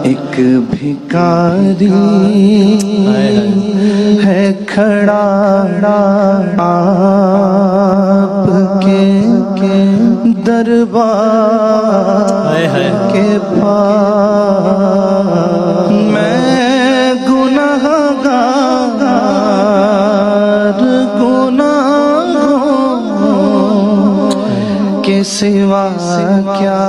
एक भिखारी है खड़ा आपके दरबार के पास। मैं गुनाहगार गुनाहों के सिवा क्या